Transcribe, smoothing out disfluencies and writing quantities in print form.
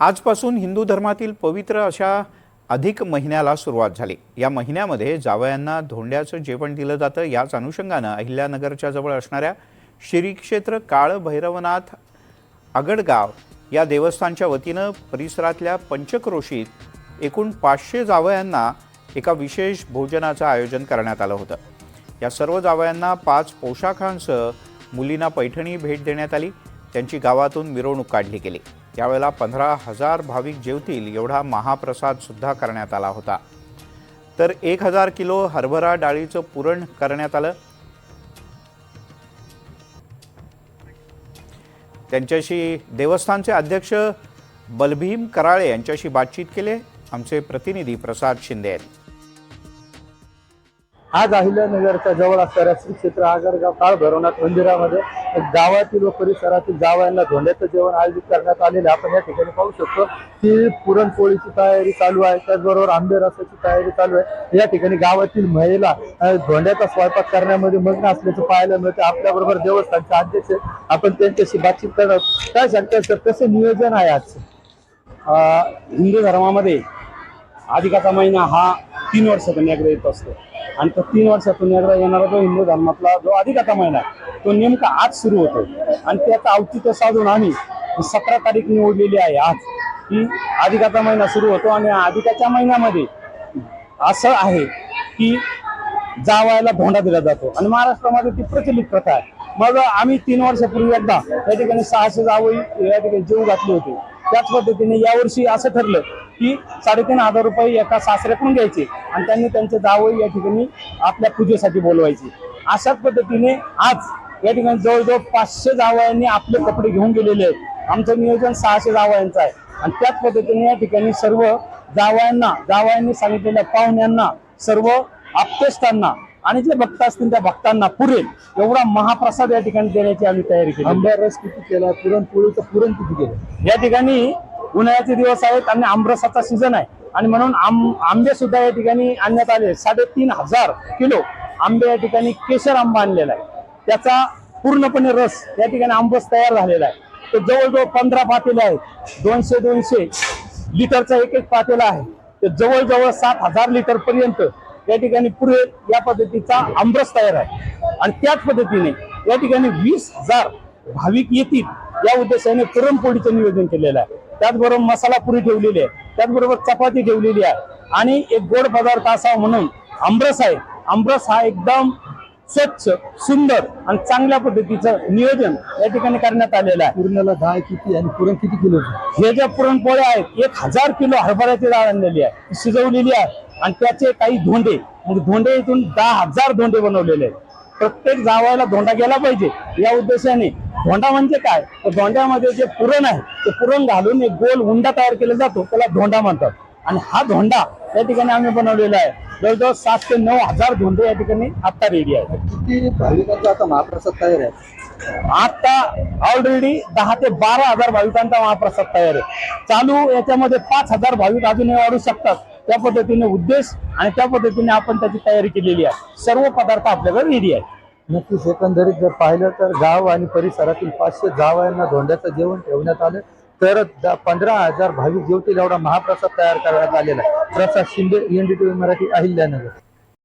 आजपासून हिंदू धर्मातील पवित्र अशा अधिक महिन्याला सुरुवात झाली। या महिन्यामध्ये जावयांना धोंड्याचं जेवण दिलं जातं। याच अनुषंगानं अहिल्यानगरच्या जवळ असणाऱ्या श्री क्षेत्र काळ भैरवनाथ आगडगाव या देवस्थानच्या वतीनं परिसरातल्या पंचक्रोशीत एकूण 500 जावयांना एका विशेष भोजनाचं आयोजन करण्यात आलं होतं। या सर्व जावयांना 5 पोशाखांसह मुलींना पैठणी भेट देण्यात आली। त्यांची गावातून मिरवणूक काढली गेली। यावेळेला 15,000 भाविक जेवतील एवढा महाप्रसाद सुद्धा करण्यात आला होता। तर 1000 किलो हरभरा डाळीचं पुरण करण्यात आलं। त्यांच्याशी देवस्थानचे अध्यक्ष बलभीम कराळे यांच्याशी बातचीत केली आमचे प्रतिनिधी प्रसाद शिंदे यांनी। आज अहिल्यानगरच्या जवळ असणाऱ्या श्री क्षेत्र आगडगाव काळ भैरवनाथ मंदिरामध्ये गावातील व परिसरातील जावयांना धोंड्याचं जेवण आयोजित करण्यात आलेले आपण या ठिकाणी पाहू शकतो की पुरणपोळीची तयारी चालू आहे, त्याचबरोबर आंबे रसाची तयारी चालू आहे। या ठिकाणी गावातील महिला धोंड्याचा स्वयंपाक करण्यामध्ये मग्न असल्याचं पाहायला मिळते। आपल्याबरोबर देवस्थानचे अध्यक्ष आपण त्यांच्याशी बातचीत करणार। काय सांगतात सर, कसं नियोजन आहे आज? हिंदू धर्मामध्ये अधिकाचा महिना हा 3 वर्षातून एकदा येत असतो आणि तो 3 वर्षातून एकदा येणारा जो हिंदू धर्मातला जो अधिकाचा महिना तो नेमका आज सुरू होतो आणि त्याचं औचित्य साधून आम्ही 17 तारीख निवडलेली आहे आज की अधिकाचा महिना सुरू होतो। आणि अधिकाच्या महिन्यामध्ये असं आहे की जावयाला धोंडा दिला जातो आणि महाराष्ट्रामध्ये ती प्रचलित प्रथा आहे। मग आम्ही 3 वर्षापूर्वी एकदा या ठिकाणी 600 जावई या ठिकाणी जेवू घातले होते। त्याच पद्धतीने यावर्षी असं ठरलं की 3,500 रुपये एका सासऱ्याकडून घ्यायचे आणि त्यांनी त्यांचे जावई या ठिकाणी आपल्या पूजेसाठी बोलवायचे। अशाच पद्धतीने आज या ठिकाणी जवळजवळ 500 जावयांनी आपले कपडे घेऊन गेलेले आहेत। आमचं नियोजन 600 जावयांचं आहे आणि त्याच पद्धतीने या ठिकाणी सर्व जावयांनी सांगितलेल्या पाहुण्यांना, सर्व आप्तेष्टांना आणि जे भक्त असतील त्या भक्तांना पुरेल एवढा महाप्रसाद या ठिकाणी देण्याची आम्ही तयारी केली। आंबा रस किती केला, पुरणपोळीचं पुरण किती केलं? या ठिकाणी उन्हाळ्याचे दिवस आहेत आणि आमरसाचा सीझन आहे आणि म्हणून आंबे सुद्धा या ठिकाणी आणण्यात आले। 3,500 किलो आंबे या ठिकाणी केशर आंबा आणलेला आहे। त्याचा पूर्णपणे रस या ठिकाणी आंबस तयार झालेला आहे। तो जवळजवळ 15 पातेले आहेत। 200 लिटरचा एक पातेला आहे। ते जवळजवळ 7,000 लिटर पर्यंत या ठिकाणी पुरेल या पद्धतीचा आंबरस तयार आहे। आणि त्याच पद्धतीने या ठिकाणी 20,000 भाविक येतील या उद्देशाने पुरणपोळीचं नियोजन केलेलं आहे। त्याचबरोबर मसाला पुरी ठेवलेली आहे, त्याचबरोबर चपाती ठेवलेली आहे आणि एक गोड पदार्थ असा म्हणून आमरस आहे। आमरस हा एकदम स्वच्छ, सुंदर आणि चांगल्या पद्धतीचं नियोजन या ठिकाणी करण्यात आलेलं आहे। पुरणाला डाळ किती आणि पुरण किती किलो? हे ज्या पुरणपोळ्या आहेत 1000 किलो हरभऱ्याची डाळ आणलेली आहे, शिजवलेली आहे आणि त्याचे काही धोंडे, मग धोंडे इथून 10,000 धोंडे बनवलेले आहेत। प्रत्येक जावयाला धोंडा गेला पाहिजे या उद्देशाने। धोंडा म्हणजे काय, तर धोंड्यामध्ये जे पुरण आहे ते पुरण घालून एक गोल उंडा तयार केला जातो, त्याला धोंडा म्हणतात। आणि हा धोंडा या ठिकाणी आम्ही बनवलेला आहे। जवळजवळ 7,000 ते 9,000 धोंडे या ठिकाणी आता रेडी आहेत। किती भाविकांचा आता महाप्रसाद तयार आहे? आता ऑलरेडी 10,000 ते 12,000 भाविकांचा महाप्रसाद तयार आहे। चालू याच्यामध्ये 5,000 भाविक अजूनही वाढू शकतात। त्या पद्धतीने उद्देश आणि त्या पद्धतीने आपण त्याची तयारी केलेली आहे। सर्व पदार्थ आपल्याकडे रेडी आहे। नक्कीच एकंदरीत जर पाहिलं तर गाव आणि परिसरातील 500 जावयांना धोंड्याचं जेवण ठेवण्यात आलं तर 15,000 भाविक जेवतील एवढा महाप्रसाद तयार करण्यात आलेला आहे। प्रसाद शिंदे, NDTV मराठी, अहिल्यानगर।